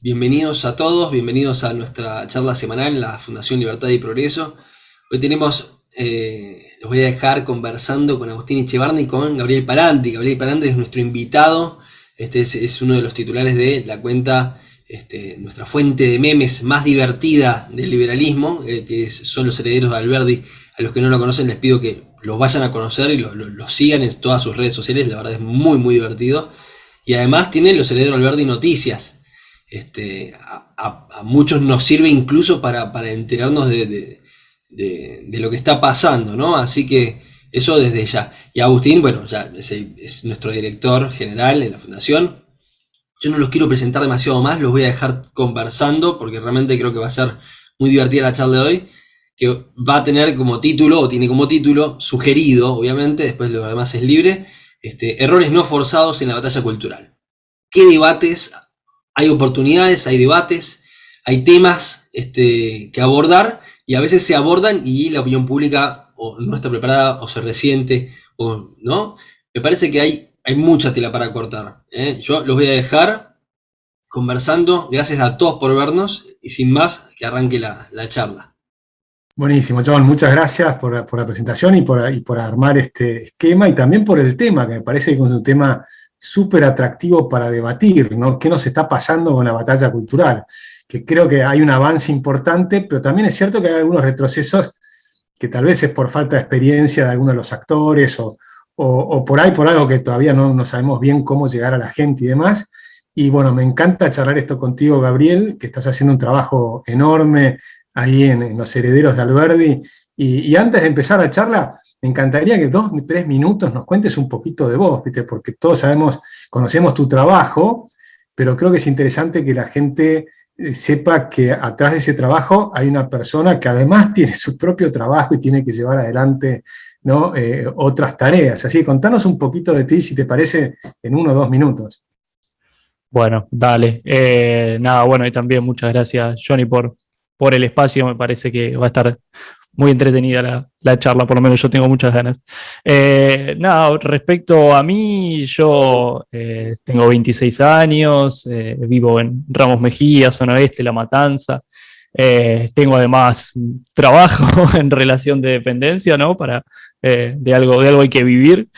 Bienvenidos a todos, bienvenidos a nuestra charla semanal en la Fundación Libertad y Progreso. Hoy los voy a dejar conversando con Agustín Echevarne y con Gabriel Palandri. Gabriel Palandri es nuestro invitado, es uno de los titulares de la cuenta, nuestra fuente de memes más divertida del liberalismo, son los herederos de Alberdi. A los que no lo conocen les pido que los vayan a conocer y los sigan en todas sus redes sociales, la verdad es muy muy divertido. Y además tienen los herederos de Alberdi Noticias. A muchos nos sirve incluso para enterarnos de lo que está pasando, ¿no? Así que eso desde ya. Y Agustín, bueno, ya es nuestro director general en la fundación. Yo no los quiero presentar demasiado más, los voy a dejar conversando porque realmente creo que va a ser muy divertida la charla de hoy, que va a tener como título, o tiene como título, sugerido, obviamente, después lo demás es libre, errores no forzados en la batalla cultural. ¿Qué debates? Hay oportunidades, hay debates, hay temas que abordar y a veces se abordan y la opinión pública o no está preparada o se resiente, o, ¿no? Me parece que hay mucha tela para cortar. Yo los voy a dejar conversando. Gracias a todos por vernos y sin más, que arranque la charla. Buenísimo, John. Muchas gracias por la presentación y por armar este esquema y también por el tema, que me parece que es un tema súper atractivo para debatir, ¿no? ¿Qué nos está pasando con la batalla cultural? Que creo que hay un avance importante, pero también es cierto que hay algunos retrocesos que tal vez es por falta de experiencia de algunos de los actores o por ahí por algo que todavía no sabemos bien cómo llegar a la gente y demás. Y bueno, me encanta charlar esto contigo, Gabriel, que estás haciendo un trabajo enorme ahí en Los Herederos de Alberdi. Y antes de empezar la charla, me encantaría que 2 o 3 minutos nos cuentes un poquito de vos, ¿viste? Porque todos conocemos tu trabajo, pero creo que es interesante que la gente sepa que atrás de ese trabajo hay una persona que además tiene su propio trabajo y tiene que llevar adelante, ¿no? Otras tareas. Así que contanos un poquito de ti, si te parece, en 1 o 2 minutos. Bueno, dale. Nada, bueno, y también muchas gracias, Johnny, por el espacio. Me parece que va a estar muy entretenida la charla, por lo menos yo tengo muchas ganas. Nada, respecto a mí, yo tengo 26 años, vivo en Ramos Mejía, zona oeste, La Matanza. Tengo además trabajo en relación de dependencia, ¿no? De algo hay que vivir.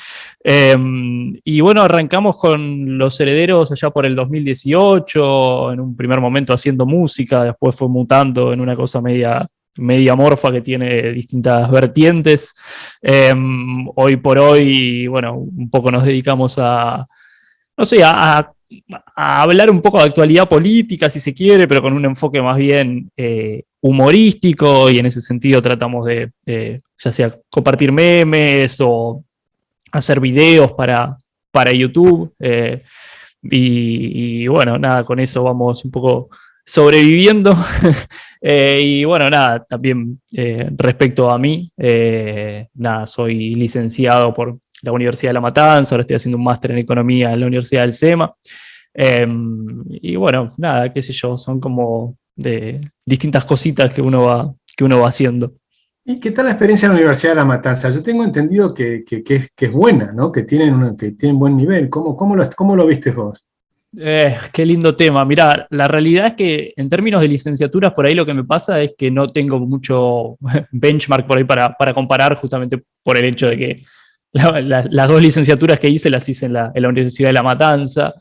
Y bueno, arrancamos con Los Herederos allá por el 2018, en un primer momento haciendo música, después fue mutando en una cosa media morfa que tiene distintas vertientes. Hoy por hoy, bueno, un poco nos dedicamos no sé, a hablar un poco de actualidad política, si se quiere, pero con un enfoque más bien humorístico, y en ese sentido tratamos de ya sea compartir memes o hacer videos para YouTube. Y bueno, nada, con eso vamos un poco sobreviviendo. Y bueno, nada, también respecto a mí, nada, soy licenciado por la Universidad de La Matanza, ahora estoy haciendo un máster en Economía en la Universidad del SEMA. Y bueno, nada, qué sé yo, son como de distintas cositas que uno va haciendo. ¿Y qué tal la experiencia en la Universidad de La Matanza? Yo tengo entendido que es buena, ¿no? Que tienen buen nivel. ¿Cómo lo viste vos? Qué lindo tema. Mirá, la realidad es que en términos de licenciaturas, por ahí lo que me pasa es que no tengo mucho benchmark por ahí para comparar, justamente por el hecho de que las 2 licenciaturas que hice las hice en la Universidad de La Matanza.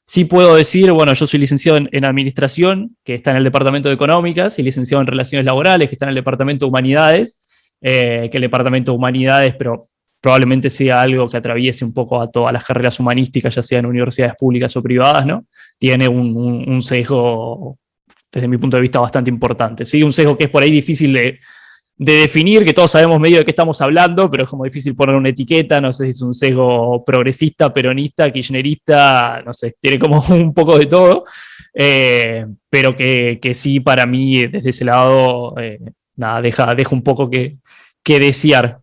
Sí puedo decir, bueno, yo soy licenciado en Administración, que está en el Departamento de Económicas, y licenciado en Relaciones Laborales, que está en el Departamento de Humanidades, que el Departamento de Humanidades, pero probablemente sea algo que atraviese un poco a todas las carreras humanísticas, ya sea en universidades públicas o privadas, ¿no? Tiene un sesgo, desde mi punto de vista, bastante importante. Sí, un sesgo que es por ahí difícil de definir, que todos sabemos medio de qué estamos hablando, pero es como difícil poner una etiqueta. No sé si es un sesgo progresista, peronista, kirchnerista, no sé, tiene como un poco de todo, pero que sí, para mí, desde ese lado, nada, deja un poco que desear.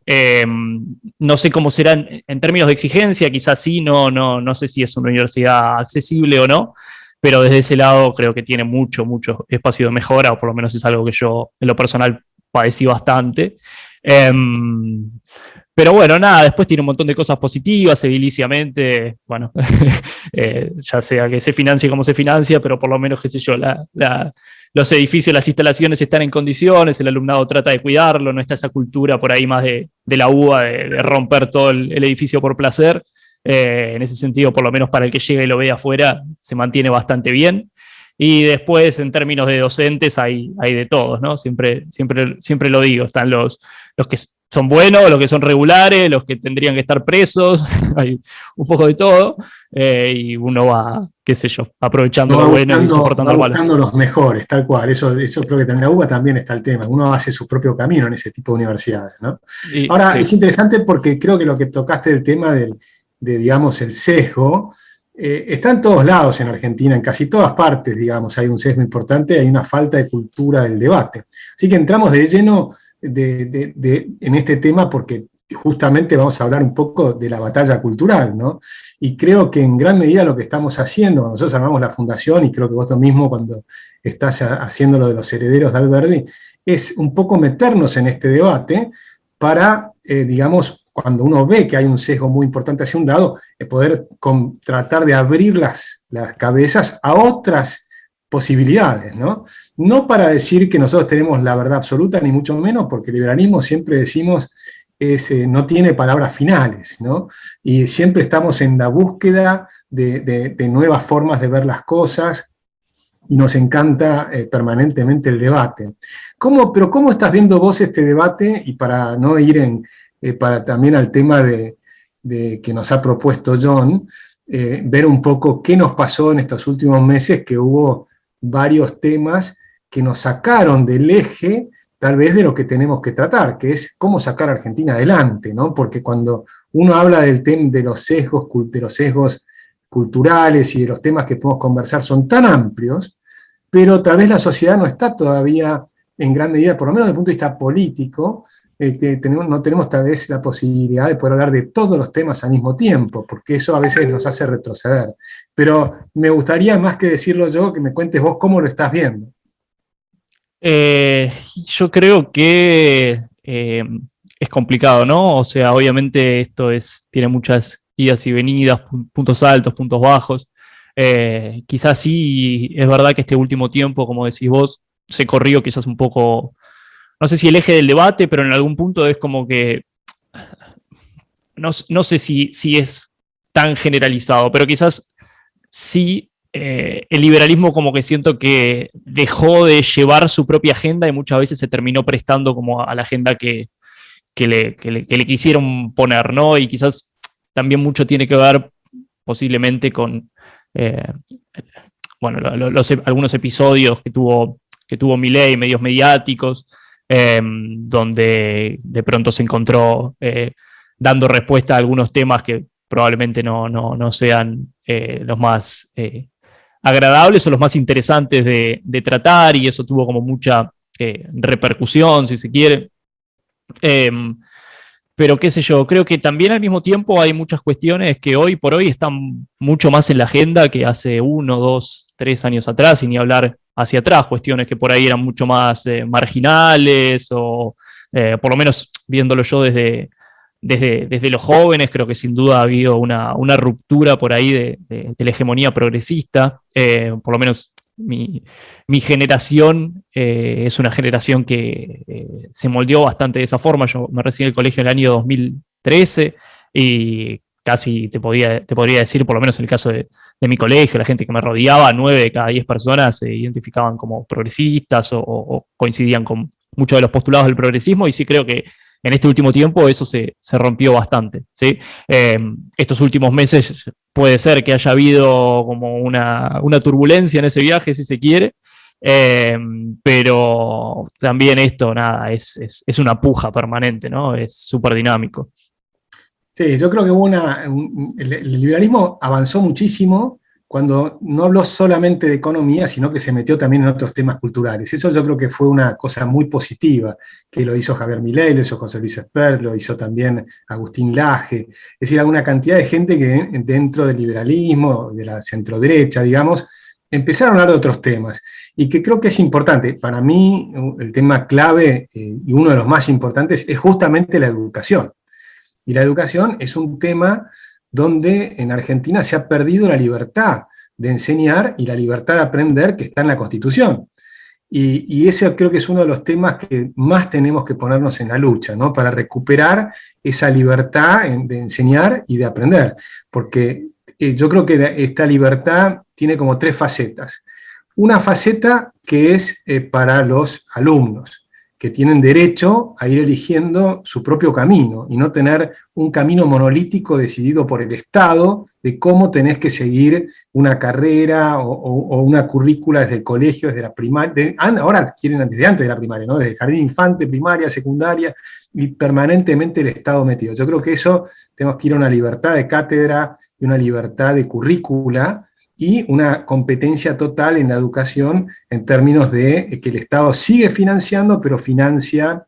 No sé cómo será en términos de exigencia, quizás sí, no sé si es una universidad accesible o no, pero desde ese lado creo que tiene mucho espacio de mejora, o por lo menos es algo que yo en lo personal padecí bastante. Pero bueno, nada, después tiene un montón de cosas positivas, ediliciamente, bueno, ya sea que se financie como se financia, pero por lo menos, qué sé yo, los edificios, las instalaciones están en condiciones, el alumnado trata de cuidarlo, no está esa cultura por ahí más de la UBA de romper todo el edificio por placer. En ese sentido, por lo menos para el que llega y lo ve afuera, se mantiene bastante bien. Y después, en términos de docentes, hay de todos, ¿no? Siempre lo digo, están los que son buenos, los que son regulares, los que tendrían que estar presos, hay un poco de todo, y uno va, qué sé yo, aprovechando lo bueno y soportando lo malo. Buscando los mejores, tal cual. Eso creo que en la UBA también está el tema. Uno hace su propio camino en ese tipo de universidades, ¿no? Ahora, sí. Es interesante porque creo que lo que tocaste del tema de digamos, el sesgo, está en todos lados en Argentina, en casi todas partes, digamos, hay un sesgo importante, hay una falta de cultura del debate. Así que entramos de lleno en este tema porque justamente vamos a hablar un poco de la batalla cultural, ¿no? Y creo que en gran medida lo que estamos haciendo, cuando nosotros armamos la fundación, y creo que vos mismo cuando estás haciendo lo de los herederos de Alberdi, es un poco meternos en este debate para, digamos, cuando uno ve que hay un sesgo muy importante hacia un lado, poder tratar de abrir las cabezas a otras posibilidades, ¿no? No para decir que nosotros tenemos la verdad absoluta, ni mucho menos, porque el liberalismo siempre decimos no tiene palabras finales, ¿no? Y siempre estamos en la búsqueda de nuevas formas de ver las cosas, y nos encanta permanentemente el debate. Pero ¿cómo estás viendo vos este debate? Y para no ir para también al tema que nos ha propuesto John, ver un poco qué nos pasó en estos últimos meses, que hubo varios temas que nos sacaron del eje, tal vez de lo que tenemos que tratar, que es cómo sacar a Argentina adelante, ¿no? Porque cuando uno habla del tema de los sesgos culturales y de los temas que podemos conversar son tan amplios, pero tal vez la sociedad no está todavía en gran medida, por lo menos desde el punto de vista político, no tenemos tal vez la posibilidad de poder hablar de todos los temas al mismo tiempo, porque eso a veces nos hace retroceder. Pero me gustaría, más que decirlo yo, que me cuentes vos cómo lo estás viendo. Yo creo que es complicado, ¿no? O sea, obviamente esto tiene muchas idas y venidas, puntos altos, puntos bajos. Quizás sí, es verdad que este último tiempo, como decís vos, se corrió quizás un poco, no sé si el eje del debate, pero en algún punto es como que, no sé si es tan generalizado, pero quizás sí, el liberalismo como que siento que dejó de llevar su propia agenda y muchas veces se terminó prestando como a la agenda que le quisieron poner, ¿no? Y quizás también mucho tiene que ver posiblemente con, bueno, algunos episodios que tuvo Milei, medios mediáticos, donde de pronto se encontró dando respuesta a algunos temas que probablemente no sean los más agradables o los más interesantes de tratar, y eso tuvo como mucha repercusión, si se quiere. Pero qué sé yo, creo que también al mismo tiempo hay muchas cuestiones que hoy por hoy están mucho más en la agenda que hace 1, 2, 3 años atrás, y ni hablar hacia atrás, cuestiones que por ahí eran mucho más marginales, o por lo menos viéndolo yo desde los jóvenes, creo que sin duda ha habido una ruptura por ahí de la hegemonía progresista. Por lo menos mi generación es una generación que se moldeó bastante de esa forma. Yo me recibí en el colegio en el año 2013 y casi te podría decir, por lo menos en el caso de mi colegio, la gente que me rodeaba, 9 de cada 10 personas se identificaban como progresistas o coincidían con muchos de los postulados del progresismo, y sí creo que en este último tiempo eso se rompió bastante, ¿sí? Estos últimos meses puede ser que haya habido como una turbulencia en ese viaje, si se quiere, pero también esto, nada, es una puja permanente, ¿no? Es súper dinámico. Sí, yo creo que el liberalismo avanzó muchísimo cuando no habló solamente de economía, sino que se metió también en otros temas culturales. Eso yo creo que fue una cosa muy positiva, que lo hizo Javier Milei, lo hizo José Luis Espert, lo hizo también Agustín Laje, es decir, una cantidad de gente que dentro del liberalismo, de la centroderecha, digamos, empezaron a hablar de otros temas, y que creo que es importante. Para mí, el tema clave y uno de los más importantes es justamente la educación. Y la educación es un tema donde en Argentina se ha perdido la libertad de enseñar y la libertad de aprender que está en la Constitución. Y ese creo que es uno de los temas que más tenemos que ponernos en la lucha, ¿no? Para recuperar esa libertad de enseñar y de aprender. Porque yo creo que esta libertad tiene como 3 facetas. Una faceta que es para los alumnos, que tienen derecho a ir eligiendo su propio camino y no tener un camino monolítico decidido por el Estado de cómo tenés que seguir una carrera o una currícula desde el colegio, desde la primaria. Ahora quieren desde antes de la primaria, ¿no? Desde el jardín infante, primaria, secundaria, y permanentemente el Estado metido. Yo creo que eso tenemos que ir a una libertad de cátedra y una libertad de currícula, y una competencia total en la educación en términos de que el Estado sigue financiando, pero financia,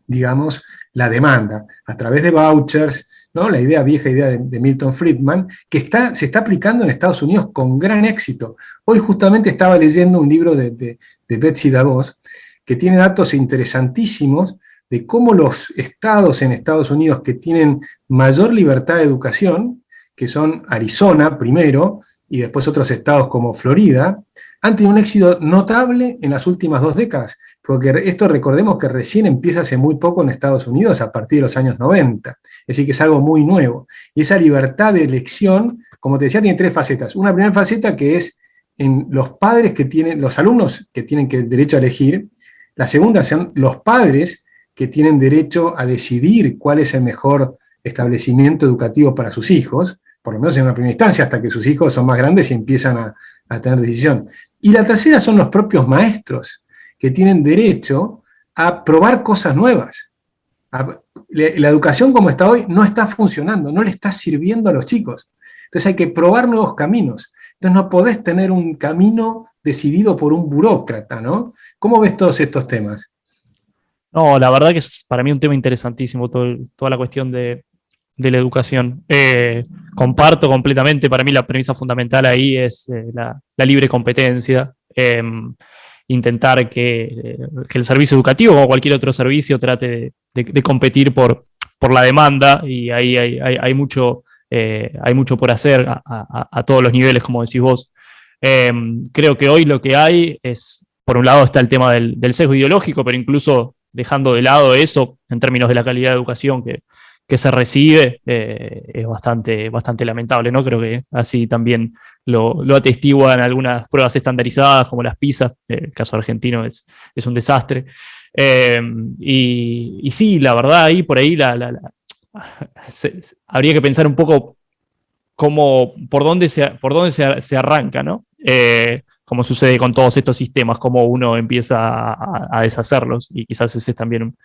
digamos, la demanda, a través de vouchers, ¿no? La vieja idea de Milton Friedman, que se está aplicando en Estados Unidos con gran éxito. Hoy justamente estaba leyendo un libro de Betsy DeVos, que tiene datos interesantísimos de cómo los estados en Estados Unidos que tienen mayor libertad de educación, que son Arizona primero, y después otros estados como Florida, han tenido un éxito notable en las últimas 2 décadas, porque esto recordemos que recién empieza hace muy poco en Estados Unidos, a partir de los años 90, es decir, que es algo muy nuevo. Y esa libertad de elección, como te decía, tiene 3 facetas. Una primera faceta que es en los padres que tienen, los alumnos que tienen derecho a elegir. La segunda son los padres que tienen derecho a decidir cuál es el mejor establecimiento educativo para sus hijos, por lo menos en una primera instancia, hasta que sus hijos son más grandes y empiezan a tener decisión. Y la tercera son los propios maestros, que tienen derecho a probar cosas nuevas. La educación como está hoy no está funcionando, no le está sirviendo a los chicos. Entonces hay que probar nuevos caminos. Entonces no podés tener un camino decidido por un burócrata, ¿no? ¿Cómo ves todos estos temas? No, la verdad que es para mí un tema interesantísimo, toda la cuestión de la educación. Comparto completamente, para mí la premisa fundamental ahí es la libre competencia, intentar que el servicio educativo o cualquier otro servicio trate de competir por la demanda, y ahí hay mucho por hacer a todos los niveles, como decís vos. Creo que hoy lo que hay es, por un lado está el tema del sesgo ideológico, pero incluso dejando de lado eso, en términos de la calidad de educación que se recibe, es bastante lamentable, ¿no? Creo que así también lo atestiguan algunas pruebas estandarizadas, como las PISA. El caso argentino es un desastre. Y sí, la verdad, ahí por ahí habría que pensar un poco por dónde se arranca, ¿no? Como sucede con todos estos sistemas, cómo uno empieza a deshacerlos, y quizás ese es también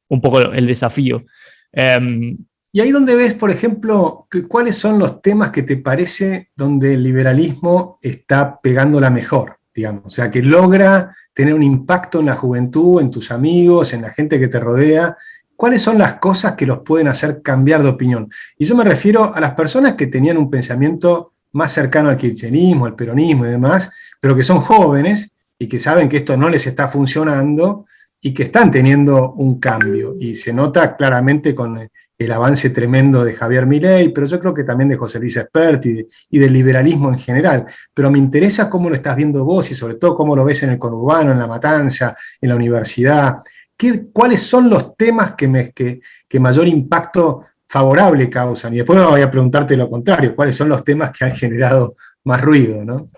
un poco el desafío. Y ahí donde ves, por ejemplo, ¿cuáles son los temas que te parece donde el liberalismo está pegándola mejor, digamos? O sea, que logra tener un impacto en la juventud, en tus amigos, en la gente que te rodea. ¿Cuáles son las cosas que los pueden hacer cambiar de opinión? Y yo me refiero a las personas que tenían un pensamiento más cercano al kirchnerismo, al peronismo y demás, pero que son jóvenes y que saben que esto no les está funcionando y que están teniendo un cambio. Y se nota claramente con el avance tremendo de Javier Milei, pero yo creo que también de José Luis Espert y del liberalismo en general. Pero me interesa cómo lo estás viendo vos y sobre todo cómo lo ves en el conurbano, en La Matanza, en la universidad. ¿Cuáles son los temas que mayor impacto favorable causan? Y después me voy a preguntarte lo contrario, ¿cuáles son los temas que han generado más ruido, ¿no?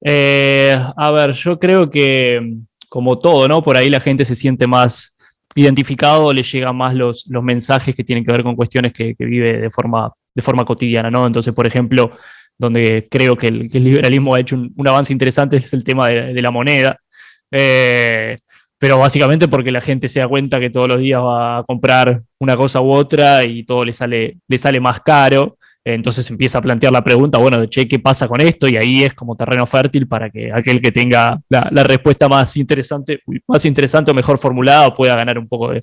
A ver, yo creo que, como todo, ¿no? Por ahí la gente se siente más identificado, le llegan más los mensajes que tienen que ver con cuestiones que vive de forma cotidiana, ¿no? Entonces, por ejemplo, donde creo que el liberalismo ha hecho un avance interesante es el tema de la moneda. Pero básicamente porque la gente se da cuenta que todos los días va a comprar una cosa u otra y todo le sale más caro. Entonces empieza a plantear la pregunta, bueno, che, ¿qué pasa con esto? Y ahí es como terreno fértil para que aquel que tenga la respuesta más interesante o mejor formulada pueda ganar un poco de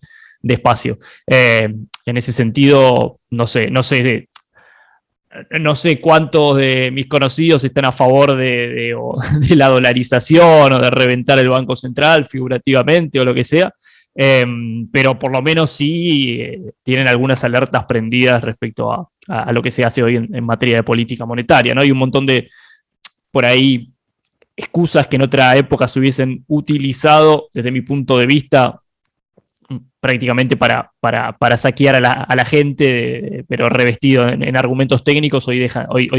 espacio. En ese sentido, no sé cuántos de mis conocidos están a favor de la dolarización o de reventar el Banco Central figurativamente o lo que sea, pero por lo menos sí tienen algunas alertas prendidas respecto a lo que se hace hoy en materia de política monetaria, ¿no? Hay un montón de, por ahí, excusas que en otra época se hubiesen utilizado, desde mi punto de vista, prácticamente para saquear a la gente, pero revestido en argumentos técnicos, hoy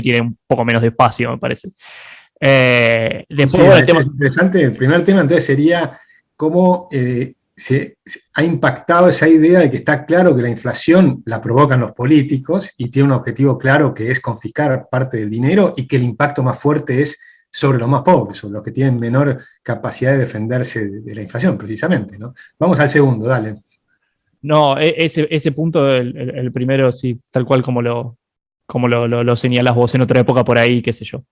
tiene un poco menos de espacio, me parece. Después, sí, bueno, es interesante. El primer tema entonces sería cómo se ha impactado esa idea de que está claro que la inflación la provocan los políticos y tiene un objetivo claro que es confiscar parte del dinero y que el impacto más fuerte es sobre los más pobres, sobre los que tienen menor capacidad de defenderse de la inflación, precisamente, ¿no? Vamos al segundo, dale. No, ese punto, el primero, sí, tal cual como lo señalas vos en otra época por ahí, qué sé yo.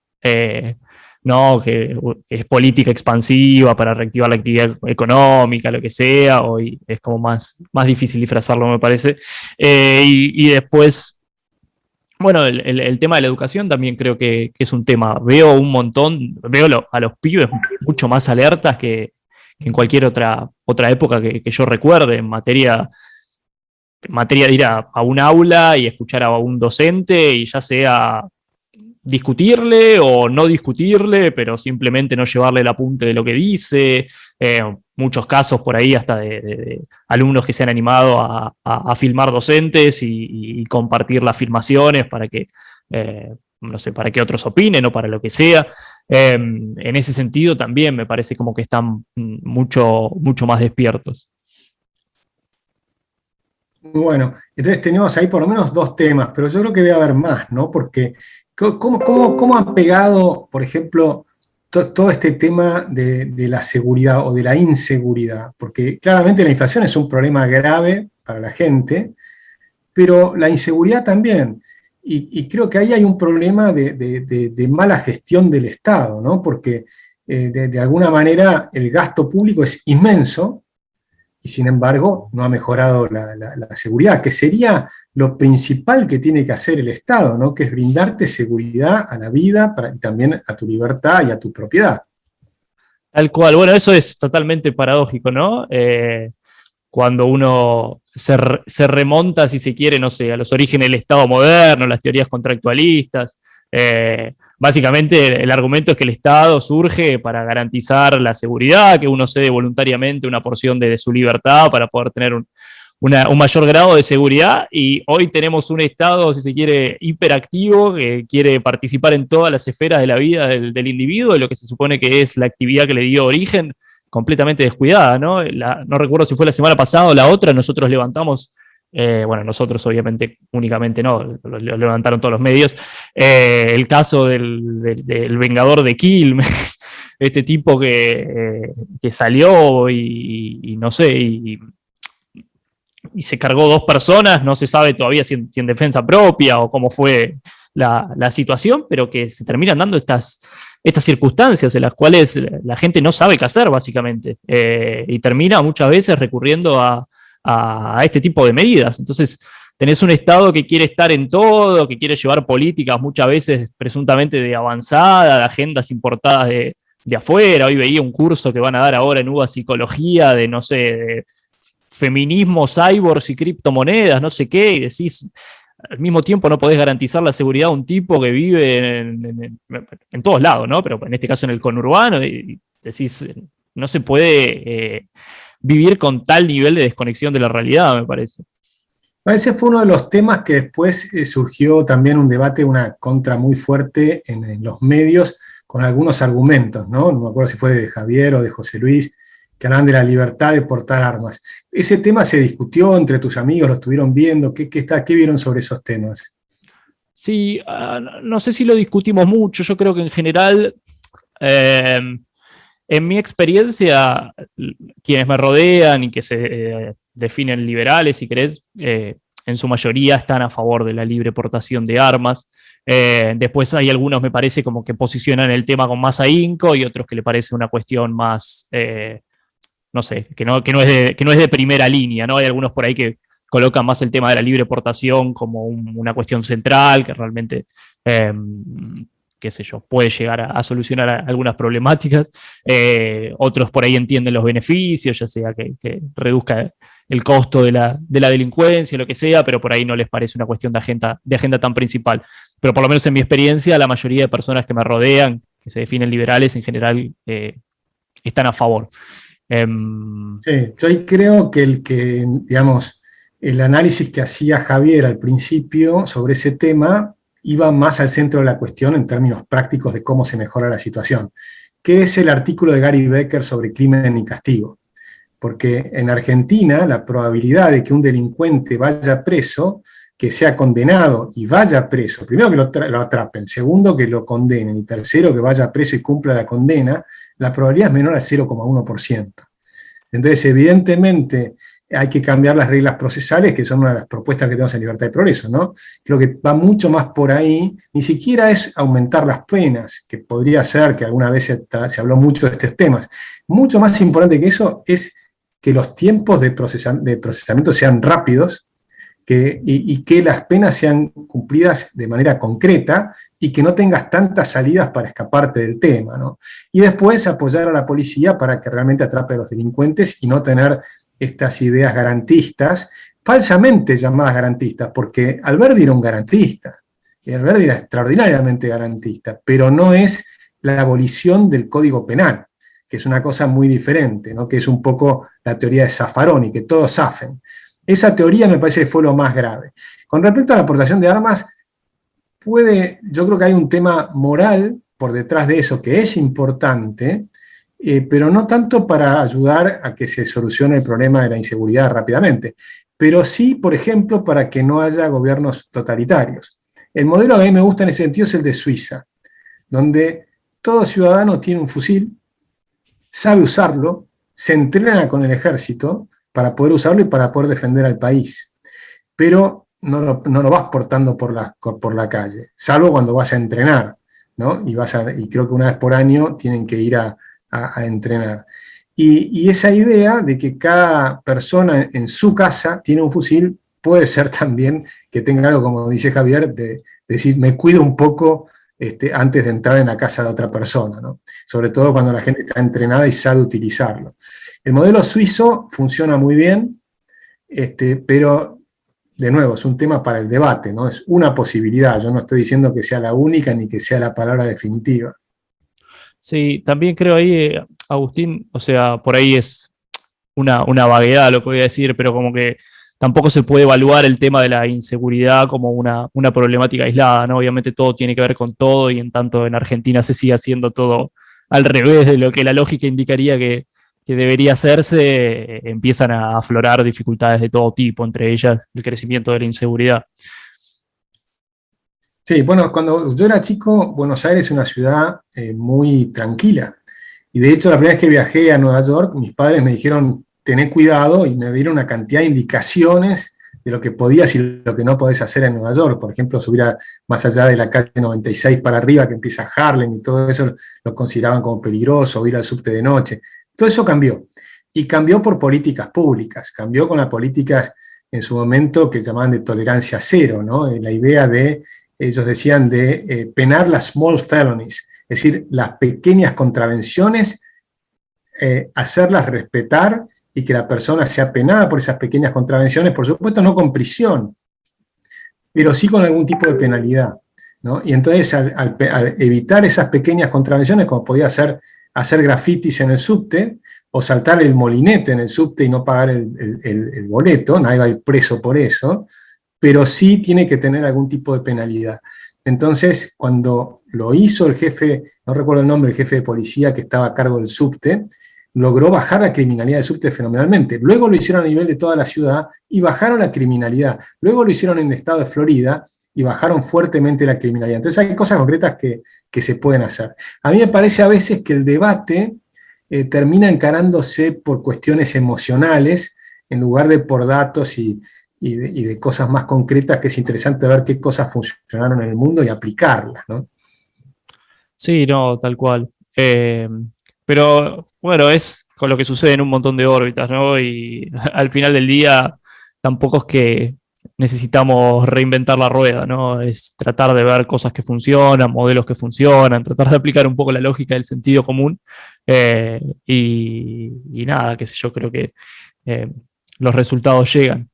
No, que es política expansiva para reactivar la actividad económica, lo que sea, hoy es como más difícil disfrazarlo, me parece. Y después, bueno, el tema de la educación también creo que es un tema. Veo a los pibes mucho más alertas que en cualquier otra época que yo recuerde en materia de ir a un aula y escuchar a un docente y ya sea discutirle o no discutirle, pero simplemente no llevarle el apunte de lo que dice. Muchos casos por ahí hasta de alumnos que se han animado a filmar docentes y compartir las filmaciones para que, no sé, para que otros opinen o para lo que sea. En ese sentido también me parece como que están mucho más despiertos. Bueno, entonces tenemos ahí por lo menos dos temas, pero yo creo que debe haber más, ¿no? Porque ¿cómo han pegado, por ejemplo, todo este tema de la seguridad o de la inseguridad? Porque claramente la inflación es un problema grave para la gente, pero la inseguridad también. Y creo que ahí hay un problema de mala gestión del Estado, ¿no? Porque de alguna manera el gasto público es inmenso, y sin embargo no ha mejorado la seguridad, que sería lo principal que tiene que hacer el Estado, ¿no? Que es brindarte seguridad a la vida y también a tu libertad y a tu propiedad. Tal cual, bueno, eso es totalmente paradójico, ¿no? Cuando uno se remonta, si se quiere, no sé, a los orígenes del Estado moderno, las teorías contractualistas. Básicamente el argumento es que el Estado surge para garantizar la seguridad, que uno cede voluntariamente una porción de su libertad para poder tener un mayor grado de seguridad, y hoy tenemos un Estado, si se quiere, hiperactivo, que quiere participar en todas las esferas de la vida del individuo, de lo que se supone que es la actividad que le dio origen, completamente descuidada, ¿no? No recuerdo si fue la semana pasada o la otra, nosotros levantamos, bueno, nosotros obviamente únicamente no, lo levantaron todos los medios, el caso del Vengador de Quilmes, este tipo que salió y no sé, y se cargó 2 personas, no se sabe todavía si en defensa propia o cómo fue la situación, pero que se terminan dando estas circunstancias en las cuales la gente no sabe qué hacer, básicamente, y termina muchas veces recurriendo a este tipo de medidas. Entonces, tenés un Estado que quiere estar en todo, que quiere llevar políticas muchas veces presuntamente de avanzada, de agendas importadas de afuera. Hoy veía un curso que van a dar ahora en UBA Psicología de, no sé, de feminismo, cyborgs y criptomonedas, no sé qué, y decís, al mismo tiempo no podés garantizar la seguridad a un tipo que vive en todos lados, ¿no? Pero en este caso en el conurbano, y decís, no se puede vivir con tal nivel de desconexión de la realidad, me parece. Ese fue uno de los temas que después surgió también un debate, una contra muy fuerte en los medios, con algunos argumentos, ¿no? No me acuerdo si fue de Javier o de José Luis, que hablan de la libertad de portar armas. ¿Ese tema se discutió entre tus amigos? ¿Lo estuvieron viendo? ¿Qué vieron sobre esos temas? Sí, no sé si lo discutimos mucho. Yo creo que en general, en mi experiencia, quienes me rodean y que se definen liberales, si querés, en su mayoría están a favor de la libre portación de armas. Después hay algunos, me parece, como que posicionan el tema con más ahínco, y otros que le parece una cuestión más... no sé, que no es de primera línea, ¿no? Hay algunos por ahí que colocan más el tema de la libre portación como una cuestión central, que realmente qué sé yo, puede llegar a solucionar algunas problemáticas. Otros por ahí entienden los beneficios, ya sea que reduzca el costo de la delincuencia, lo que sea, pero por ahí no les parece una cuestión de agenda tan principal. Pero por lo menos en mi experiencia, la mayoría de personas que me rodean, que se definen liberales, en general están a favor. Sí, yo ahí creo que, digamos, el análisis que hacía Javier al principio sobre ese tema iba más al centro de la cuestión en términos prácticos de cómo se mejora la situación, que es el artículo de Gary Becker sobre crimen y castigo. Porque en Argentina la probabilidad de que un delincuente vaya preso, que sea condenado y vaya preso, primero que lo atrapen, segundo que lo condenen y tercero que vaya preso y cumpla la condena, la probabilidad es menor al 0,1%. Entonces, evidentemente, hay que cambiar las reglas procesales, que son una de las propuestas que tenemos en Libertad y Progreso, ¿no? Creo que va mucho más por ahí, ni siquiera es aumentar las penas, que podría ser, que alguna vez se habló mucho de estos temas. Mucho más importante que eso es que los tiempos de procesamiento sean rápidos y que las penas sean cumplidas de manera concreta y que no tengas tantas salidas para escaparte del tema, ¿no? Y después apoyar a la policía para que realmente atrape a los delincuentes y no tener estas ideas garantistas, falsamente llamadas garantistas, porque Alberdi era un garantista, y Alberdi era extraordinariamente garantista, pero no es la abolición del Código Penal, que es una cosa muy diferente, ¿no? Que es un poco la teoría de Zaffaroni, que todos zafen. Esa teoría me parece que fue lo más grave. Con respecto a la aportación de armas, yo creo que hay un tema moral por detrás de eso que es importante, pero no tanto para ayudar a que se solucione el problema de la inseguridad rápidamente, pero sí, por ejemplo, para que no haya gobiernos totalitarios. El modelo que a mí me gusta en ese sentido es el de Suiza, donde todo ciudadano tiene un fusil, sabe usarlo, se entrena con el ejército para poder usarlo y para poder defender al país. Pero no lo vas portando por la calle, salvo cuando vas a entrenar, ¿no? Y creo que una vez por año tienen que ir a entrenar. Y esa idea de que cada persona en su casa tiene un fusil puede ser también que tenga algo, como dice Javier, de decir, me cuido un poco antes de entrar en la casa de otra persona, ¿no? Sobre todo cuando la gente está entrenada y sabe utilizarlo. El modelo suizo funciona muy bien, pero de nuevo, es un tema para el debate, ¿no? Es una posibilidad, yo no estoy diciendo que sea la única ni que sea la palabra definitiva. Sí, también creo ahí, Agustín, o sea, por ahí es una vaguedad lo que voy a decir, pero como que tampoco se puede evaluar el tema de la inseguridad como una problemática aislada, ¿no? Obviamente todo tiene que ver con todo y en tanto en Argentina se sigue haciendo todo al revés de lo que la lógica indicaría que debería hacerse, empiezan a aflorar dificultades de todo tipo, entre ellas el crecimiento de la inseguridad. Sí, bueno, cuando yo era chico, Buenos Aires es una ciudad muy tranquila. Y de hecho, la primera vez que viajé a Nueva York, mis padres me dijeron, tené cuidado, y me dieron una cantidad de indicaciones de lo que podías y lo que no podés hacer en Nueva York. Por ejemplo, subir más allá de la calle 96 para arriba, que empieza Harlem, y todo eso lo consideraban como peligroso, o ir al subte de noche. Todo eso cambió. Y cambió por políticas públicas. Cambió con las políticas en su momento que llamaban de tolerancia cero, ¿no? La idea de, ellos decían, de penar las small felonies, es decir, las pequeñas contravenciones, hacerlas respetar y que la persona sea penada por esas pequeñas contravenciones, por supuesto no con prisión, pero sí con algún tipo de penalidad, ¿no? Y entonces al evitar esas pequeñas contravenciones, como podía ser hacer grafitis en el subte, o saltar el molinete en el subte y no pagar el boleto, nadie va a ir preso por eso, pero sí tiene que tener algún tipo de penalidad. Entonces, cuando lo hizo el jefe, no recuerdo el nombre, el jefe de policía que estaba a cargo del subte, logró bajar la criminalidad del subte fenomenalmente. Luego lo hicieron a nivel de toda la ciudad y bajaron la criminalidad. Luego lo hicieron en el estado de Florida y bajaron fuertemente la criminalidad. Entonces hay cosas concretas que se pueden hacer. A mí me parece a veces que el debate termina encarándose por cuestiones emocionales en lugar de por datos y de cosas más concretas, que es interesante ver qué cosas funcionaron en el mundo y aplicarlas, ¿no? Sí, no, tal cual. Pero bueno, es con lo que sucede en un montón de órbitas, ¿no? Y al final del día tampoco es que necesitamos reinventar la rueda, ¿no? Es tratar de ver cosas que funcionan, modelos que funcionan, tratar de aplicar un poco la lógica del sentido común. Y nada, qué sé yo, creo que los resultados llegan.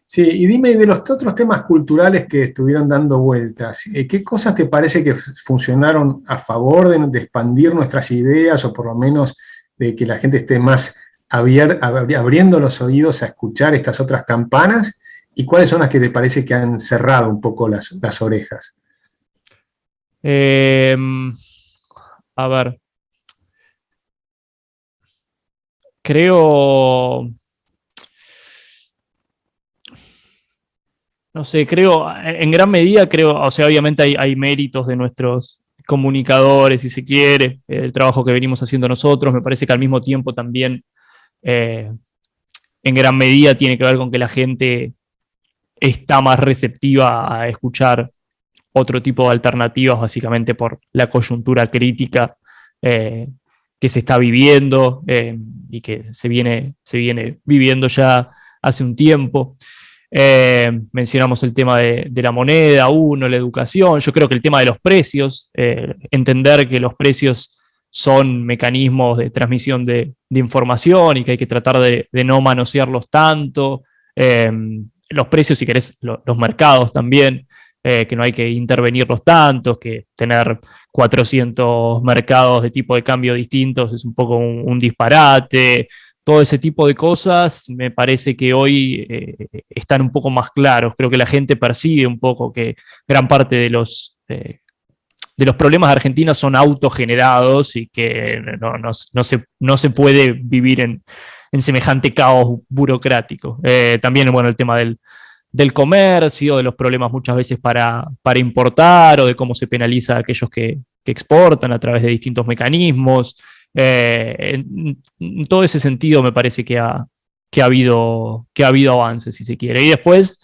Sí, y dime de los otros temas culturales que estuvieron dando vueltas, ¿qué cosas te parece que funcionaron a favor de expandir nuestras ideas o por lo menos de que la gente esté más abriendo los oídos a escuchar estas otras campanas? ¿Y cuáles son las que te parece que han cerrado un poco las orejas? Eh, a ver, creo, no sé, creo, en gran medida creo, o sea, obviamente hay méritos de nuestros comunicadores, si se quiere, el trabajo que venimos haciendo nosotros. Me parece que al mismo tiempo también, eh, en gran medida, tiene que ver con que la gente está más receptiva a escuchar otro tipo de alternativas, básicamente por la coyuntura crítica eh, que se está viviendo y que se viene viviendo ya hace un tiempo. Mencionamos el tema de la moneda, la educación. Yo creo que el tema de los precios, entender que los precios son mecanismos de transmisión de información y que hay que tratar de no manosearlos tanto. Los precios, si querés, los mercados también, que no hay que intervenirlos tanto, que tener 400 mercados de tipo de cambio distintos es un poco un disparate. Todo ese tipo de cosas me parece que hoy están un poco más claros. Creo que la gente percibe un poco que gran parte de los problemas de Argentina son autogenerados y que no se puede vivir en semejante caos burocrático. También, bueno, el tema del comercio, de los problemas muchas veces para importar o de cómo se penaliza a aquellos que exportan a través de distintos mecanismos. En todo ese sentido me parece que ha habido avances, si se quiere. Y después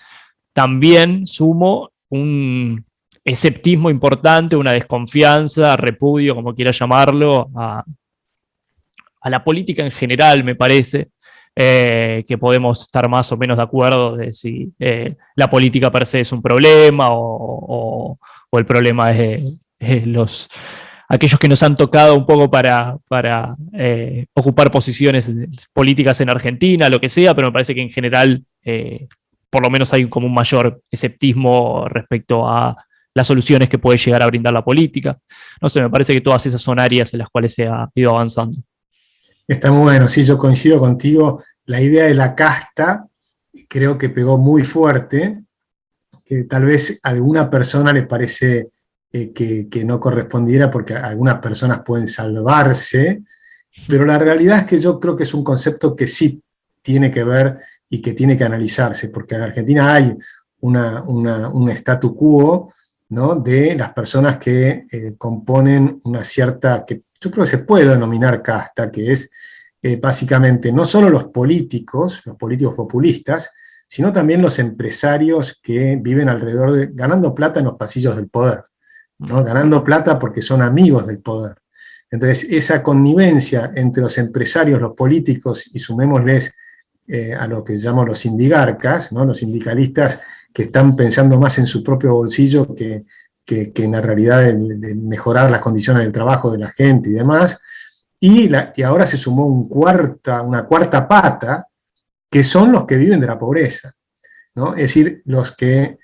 también sumo un esceptismo importante, una desconfianza, repudio, como quiera llamarlo, a la política en general, me parece, que podemos estar más o menos de acuerdo de si la política per se es un problema o el problema es aquellos que nos han tocado un poco para ocupar posiciones políticas en Argentina, lo que sea, pero me parece que en general por lo menos hay como un mayor esceptismo respecto a las soluciones que puede llegar a brindar la política. No sé, me parece que todas esas son áreas en las cuales se ha ido avanzando. Está muy bueno, sí, yo coincido contigo. La idea de la casta creo que pegó muy fuerte, que tal vez a alguna persona le parece que no correspondiera porque algunas personas pueden salvarse, pero la realidad es que yo creo que es un concepto que sí tiene que ver y que tiene que analizarse, porque en Argentina hay un statu quo, ¿no?, de las personas que componen una cierta, que yo creo que se puede denominar casta, que es básicamente no solo los políticos populistas, sino también los empresarios que viven alrededor ganando plata en los pasillos del poder, ¿no? Ganando plata porque son amigos del poder. Entonces, esa connivencia entre los empresarios, los políticos, y sumémosles a lo que llamo los sindigarcas, ¿no?, los sindicalistas que están pensando más en su propio bolsillo que en la realidad de mejorar las condiciones del trabajo de la gente y demás. Y ahora se sumó una cuarta pata, que son los que viven de la pobreza, ¿no? Es decir, los que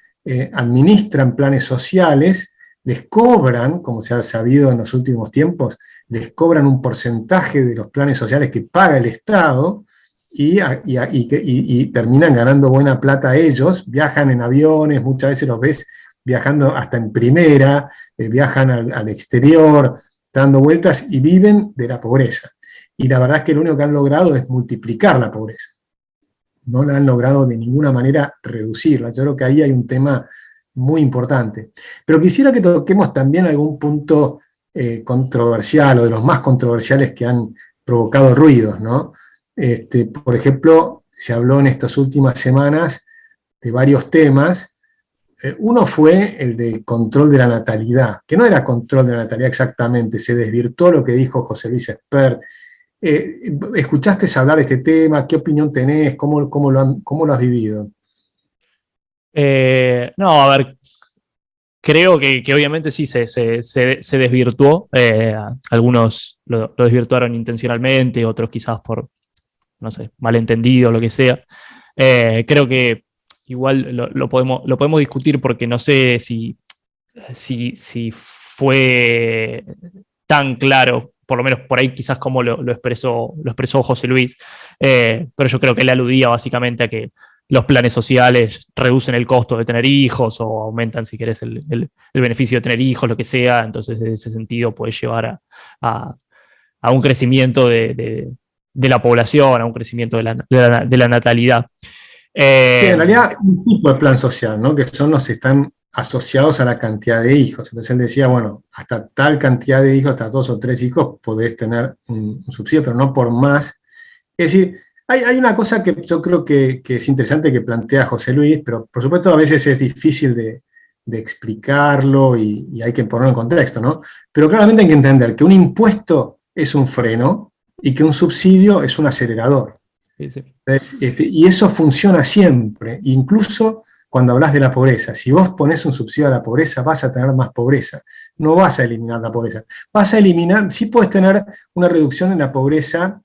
administran planes sociales, les cobran, como se ha sabido en los últimos tiempos, les cobran un porcentaje de los planes sociales que paga el Estado y terminan ganando buena plata ellos, viajan en aviones, muchas veces los ves viajando hasta en primera, viajan al exterior, dando vueltas y viven de la pobreza. Y la verdad es que lo único que han logrado es multiplicar la pobreza. No la han logrado de ninguna manera reducirla. Yo creo que ahí hay un tema muy importante. Pero quisiera que toquemos también algún punto controversial o de los más controversiales que han provocado ruidos, ¿no? Por ejemplo, se habló en estas últimas semanas de varios temas. Uno fue el de control de la natalidad, que no era control de la natalidad exactamente, se desvirtuó lo que dijo José Luis Espert. ¿Escuchaste hablar de este tema? ¿Qué opinión tenés? ¿Cómo lo has vivido? No, a ver, creo que obviamente sí se desvirtuó. Algunos lo desvirtuaron intencionalmente, otros quizás por, no sé, malentendido o lo que sea. Creo que igual lo podemos discutir porque no sé si fue tan claro, por lo menos por ahí quizás como lo expresó José Luis, pero yo creo que él aludía básicamente a que los planes sociales reducen el costo de tener hijos o aumentan, si querés, el beneficio de tener hijos, lo que sea. Entonces, en ese sentido, puede llevar a, a un crecimiento de la población, a un crecimiento de la natalidad. Sí, en realidad un tipo de plan social, ¿no? Que son los que están asociados a la cantidad de hijos. Entonces él decía, bueno, hasta tal cantidad de hijos, hasta 2 o 3 hijos, podés tener un subsidio, pero no por más. Es decir, hay una cosa que yo creo que es interesante que plantea José Luis, pero por supuesto a veces es difícil de explicarlo y hay que ponerlo en contexto, ¿no? Pero claramente hay que entender que un impuesto es un freno y que un subsidio es un acelerador. Sí, sí. Y eso funciona siempre, incluso cuando hablas de la pobreza. Si vos pones un subsidio a la pobreza, vas a tener más pobreza. No vas a eliminar la pobreza. Vas a eliminar, sí puedes tener una reducción en la pobreza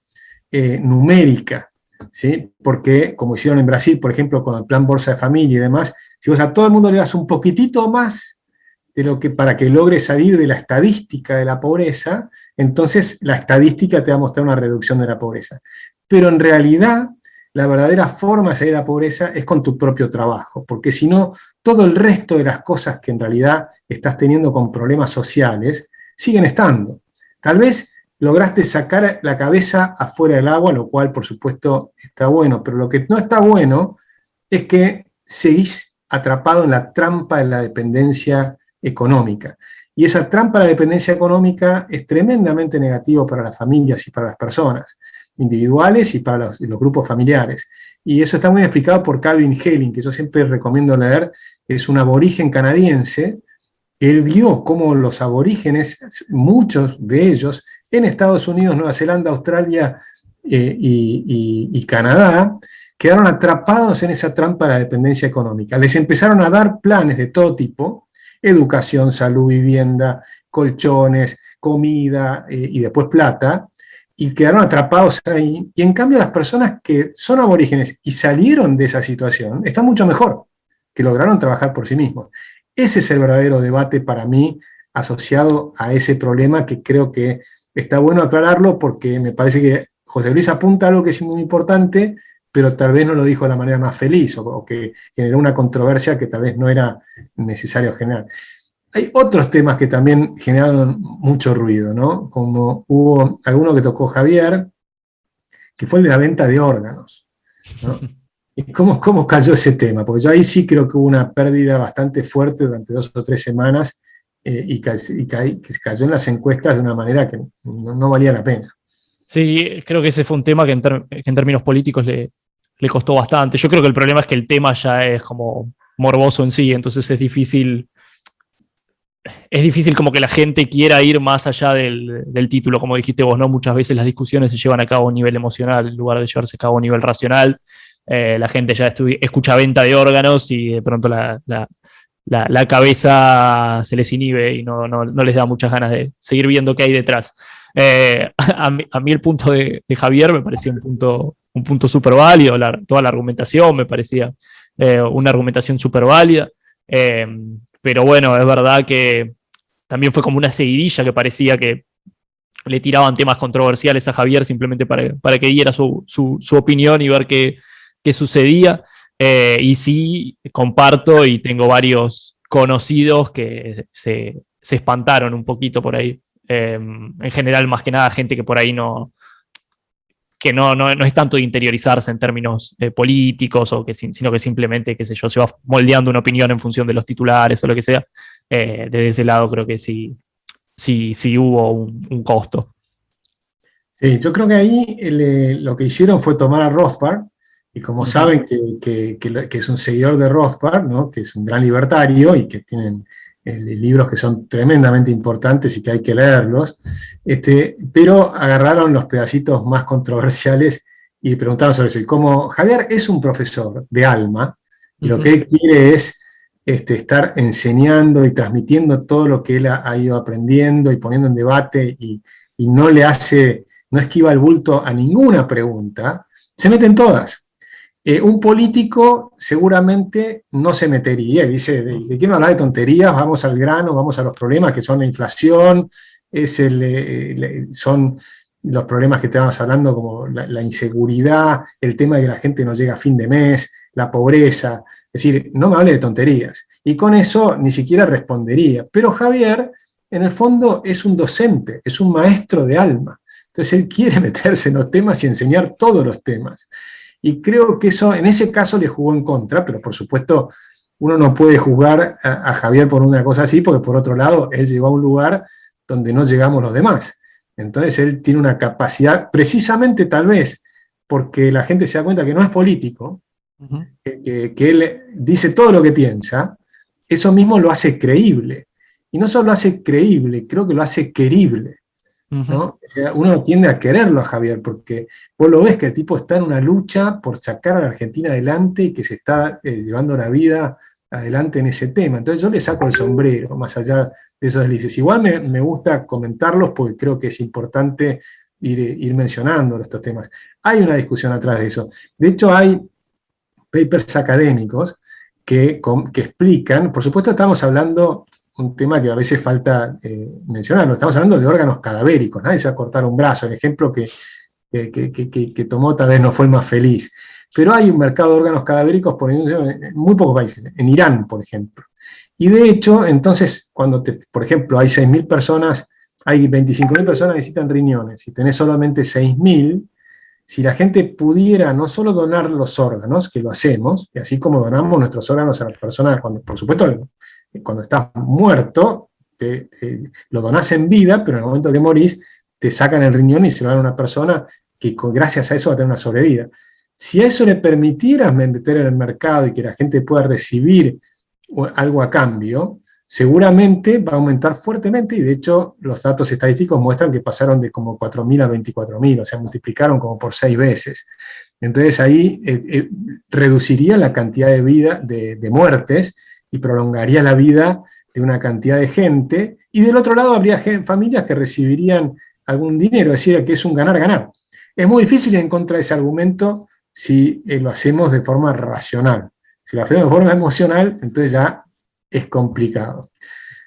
numérica, ¿sí? Porque, como hicieron en Brasil, por ejemplo, con el plan Bolsa de Familia y demás, si vos a todo el mundo le das un poquitito más de lo que, para que logre salir de la estadística de la pobreza, entonces la estadística te va a mostrar una reducción de la pobreza. Pero en realidad, la verdadera forma de salir de la pobreza es con tu propio trabajo, porque si no, todo el resto de las cosas que en realidad estás teniendo con problemas sociales siguen estando. Tal vez lograste sacar la cabeza afuera del agua, lo cual por supuesto está bueno, pero lo que no está bueno es que seguís atrapado en la trampa de la dependencia económica. Y esa trampa de la dependencia económica es tremendamente negativo para las familias y para las personas individuales y para los grupos familiares. Y eso está muy explicado por Calvin Helling, que yo siempre recomiendo leer, es un aborigen canadiense, que él vio cómo los aborígenes, muchos de ellos, en Estados Unidos, Nueva Zelanda, Australia y Canadá, quedaron atrapados en esa trampa de la dependencia económica. Les empezaron a dar planes de todo tipo, educación, salud, vivienda, colchones, comida y después plata, y quedaron atrapados ahí. Y en cambio las personas que son aborígenes y salieron de esa situación están mucho mejor, que lograron trabajar por sí mismos. Ese es el verdadero debate para mí asociado a ese problema, que creo que está bueno aclararlo porque me parece que José Luis apunta a algo que es muy importante, pero tal vez no lo dijo de la manera más feliz o que generó una controversia que tal vez no era necesario generar. Hay otros temas que también generaron mucho ruido, ¿no? Como hubo alguno que tocó Javier, que fue el de la venta de órganos, ¿no? ¿Y cómo cayó ese tema? Porque yo ahí sí creo que hubo una pérdida bastante fuerte durante 2 o 3 semanas que cayó en las encuestas de una manera que no valía la pena. Sí, creo que ese fue un tema que en términos políticos le costó bastante. Yo creo que el problema es que el tema ya es como morboso en sí, entonces es difícil como que la gente quiera ir más allá del título, como dijiste vos, ¿no? Muchas veces las discusiones se llevan a cabo a nivel emocional en lugar de llevarse a cabo a nivel racional. La gente ya escucha venta de órganos y de pronto la cabeza se les inhibe y no les da muchas ganas de seguir viendo qué hay detrás. A mí el punto de Javier me parecía un punto súper válido, toda la argumentación me parecía una argumentación súper válida. Pero bueno, es verdad que también fue como una seguidilla que parecía que le tiraban temas controversiales a Javier simplemente para que diera su opinión y ver qué sucedía. Y sí, comparto y tengo varios conocidos que se espantaron un poquito por ahí. En general, más que nada, gente que por ahí no es tanto de interiorizarse en términos políticos, sino que simplemente, qué sé yo, se va moldeando una opinión en función de los titulares o lo que sea. Desde ese lado creo que sí hubo un costo. Sí, yo creo que ahí lo que hicieron fue tomar a Rothbard, y como saben que es un seguidor de Rothbard, ¿no? Que es un gran libertario y que tienen libros que son tremendamente importantes y que hay que leerlos, pero agarraron los pedacitos más controversiales y preguntaron sobre eso. Y como Javier es un profesor de alma, Y lo que él quiere es estar enseñando y transmitiendo todo lo que él ha ido aprendiendo y poniendo en debate y no esquiva el bulto a ninguna pregunta, se mete en todas. Un político seguramente no se metería, y dice, ¿de qué me hablas de tonterías? Vamos al grano, vamos a los problemas que son la inflación, son los problemas que estábamos hablando como la inseguridad, el tema de que la gente no llega a fin de mes, la pobreza, es decir, no me hable de tonterías. Y con eso ni siquiera respondería. Pero Javier, en el fondo, es un docente, es un maestro de alma. Entonces él quiere meterse en los temas y enseñar todos los temas. Y creo que eso, en ese caso, le jugó en contra, pero por supuesto, uno no puede juzgar a Javier por una cosa así, porque por otro lado, él llegó a un lugar donde no llegamos los demás. Entonces él tiene una capacidad, precisamente tal vez, porque la gente se da cuenta que no es político, que él dice todo lo que piensa, eso mismo lo hace creíble. Y no solo lo hace creíble, creo que lo hace querible, ¿no? O sea, uno tiende a quererlo a Javier, porque vos lo ves que el tipo está en una lucha por sacar a la Argentina adelante y que se está llevando la vida adelante en ese tema. Entonces yo le saco el sombrero, más allá de esos deslices. Igual me gusta comentarlos porque creo que es importante ir mencionando estos temas. Hay una discusión atrás de eso. De hecho, hay papers académicos que explican, por supuesto estamos hablando un tema que a veces falta mencionarlo, estamos hablando de órganos cadavéricos, nadie se va a cortar un brazo, el ejemplo que tomó tal vez no fue el más feliz, pero hay un mercado de órganos cadavéricos en muy pocos países, en Irán, por ejemplo. Y de hecho, entonces, cuando, por ejemplo, hay 6.000 personas, hay 25.000 personas que necesitan riñones, y tenés solamente 6.000, si la gente pudiera no solo donar los órganos, que lo hacemos, y así como donamos nuestros órganos a las personas, por supuesto, cuando estás muerto, lo donás en vida, pero en el momento que morís, te sacan el riñón y se lo dan a una persona que gracias a eso va a tener una sobrevida. Si a eso le permitieras meter en el mercado y que la gente pueda recibir algo a cambio, seguramente va a aumentar fuertemente, y de hecho los datos estadísticos muestran que pasaron de como 4.000 a 24.000, o sea, multiplicaron como por 6 veces. Entonces ahí reduciría la cantidad de vida, de muertes, y prolongaría la vida de una cantidad de gente, y del otro lado habría familias que recibirían algún dinero, es decir, que es un ganar-ganar. Es muy difícil ir en contra de ese argumento si lo hacemos de forma racional. Si lo hacemos de forma emocional, entonces ya es complicado.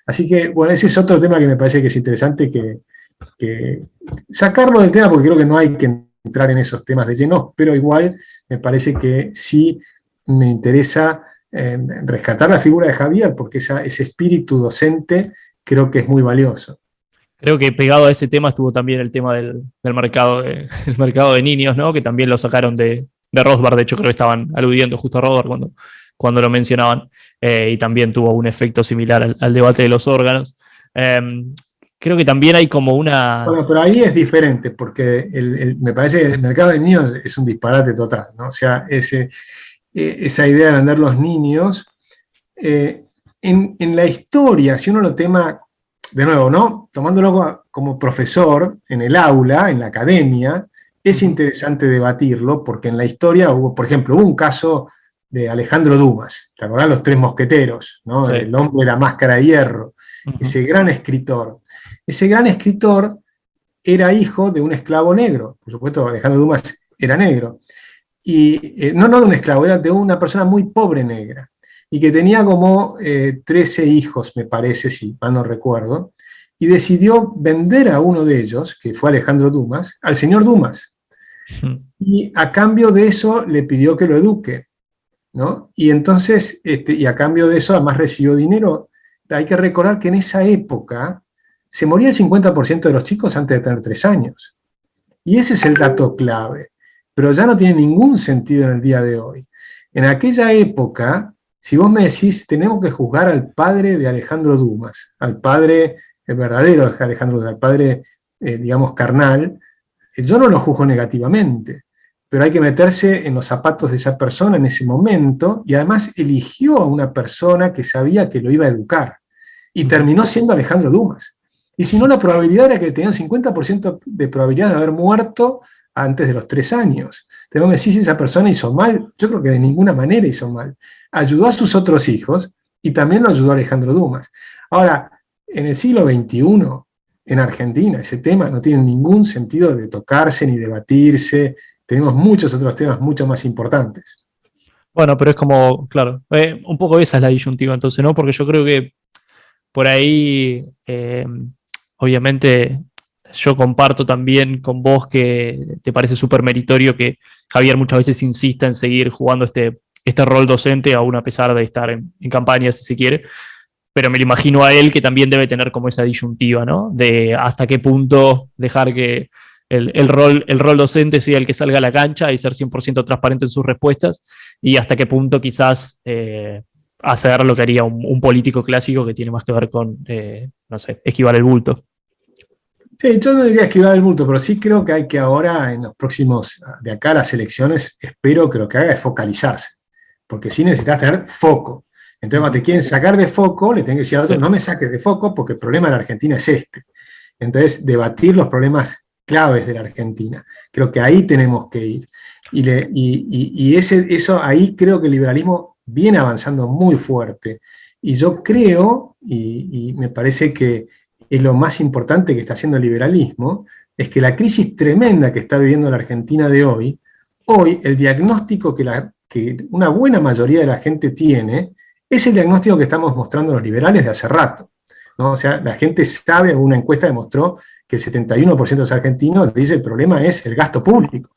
Así que, bueno, ese es otro tema que me parece que es interesante que sacarlo del tema, porque creo que no hay que entrar en esos temas de lleno, pero igual me parece que sí me interesa rescatar la figura de Javier, porque ese espíritu docente creo que es muy valioso. Creo que pegado a ese tema estuvo también el tema del mercado, el mercado de niños, ¿no? Que también lo sacaron de Rothbard. De hecho, creo que estaban aludiendo justo a Rothbard cuando lo mencionaban. Y también tuvo un efecto similar al debate de los órganos. Creo que también hay como una... Bueno, pero ahí es diferente, porque me parece que el mercado de niños es un disparate total, ¿no? O sea, esa idea de vender los niños, en la historia, si uno lo tema, de nuevo, ¿no? Tomándolo como profesor en el aula, en la academia, es interesante debatirlo, porque en la historia hubo, por ejemplo, hubo un caso de Alejandro Dumas, ¿te acordás? Los Tres Mosqueteros, ¿no? Sí. El hombre de la máscara de hierro, ese gran escritor. Ese gran escritor era hijo de un esclavo negro, por supuesto Alejandro Dumas era negro, y no de un esclavo, era de una persona muy pobre negra, y que tenía como 13 hijos, me parece, si mal no recuerdo, y decidió vender a uno de ellos, que fue Alejandro Dumas, al señor Dumas, y a cambio de eso le pidió que lo eduque, ¿no? Y entonces, y a cambio de eso además recibió dinero. Hay que recordar que en esa época se moría el 50% de los chicos antes de tener 3 años. Y ese es el dato clave. Pero ya no tiene ningún sentido en el día de hoy. En aquella época, si vos me decís, tenemos que juzgar al padre de Alejandro Dumas, al padre verdadero de Alejandro Dumas, al padre, digamos, carnal, yo no lo juzgo negativamente, pero hay que meterse en los zapatos de esa persona en ese momento, y además eligió a una persona que sabía que lo iba a educar, y terminó siendo Alejandro Dumas. Y si no, la probabilidad era que tenía un 50% de probabilidad de haber muerto antes de los 3 años. Entonces me decís, esa persona hizo mal. Yo creo que de ninguna manera hizo mal. Ayudó a sus otros hijos y también lo ayudó a Alejandro Dumas. Ahora, en el siglo XXI, en Argentina, ese tema no tiene ningún sentido de tocarse ni debatirse. Tenemos muchos otros temas mucho más importantes. Bueno, pero es como, claro, un poco esa es la disyuntiva entonces, ¿no? Porque yo creo que por ahí, obviamente, yo comparto también con vos que te parece súper meritorio que Javier muchas veces insista en seguir jugando este rol docente, aún a pesar de estar en campaña, si se quiere, pero me lo imagino a él que también debe tener como esa disyuntiva, ¿no? De hasta qué punto dejar que el rol docente sea el que salga a la cancha y ser 100% transparente en sus respuestas, y hasta qué punto quizás hacer lo que haría un político clásico que tiene más que ver con, no sé, esquivar el bulto. Sí, yo no diría esquivar el bulto, pero sí creo que hay que ahora, en los próximos, de acá a las elecciones, espero que lo que haga es focalizarse, porque sí necesitas tener foco. Entonces, cuando te quieren sacar de foco, le tienen que decir al otro, no me saques de foco porque el problema de la Argentina es este. Entonces, debatir los problemas claves de la Argentina. Creo que ahí tenemos que ir. Y eso ahí creo que el liberalismo viene avanzando muy fuerte. Y yo creo, y me parece que es lo más importante que está haciendo el liberalismo, es que la crisis tremenda que está viviendo la Argentina de hoy el diagnóstico que una buena mayoría de la gente tiene, es el diagnóstico que estamos mostrando los liberales de hace rato, ¿no? O sea, la gente sabe, una encuesta demostró que el 71% de los argentinos dice el problema es el gasto público.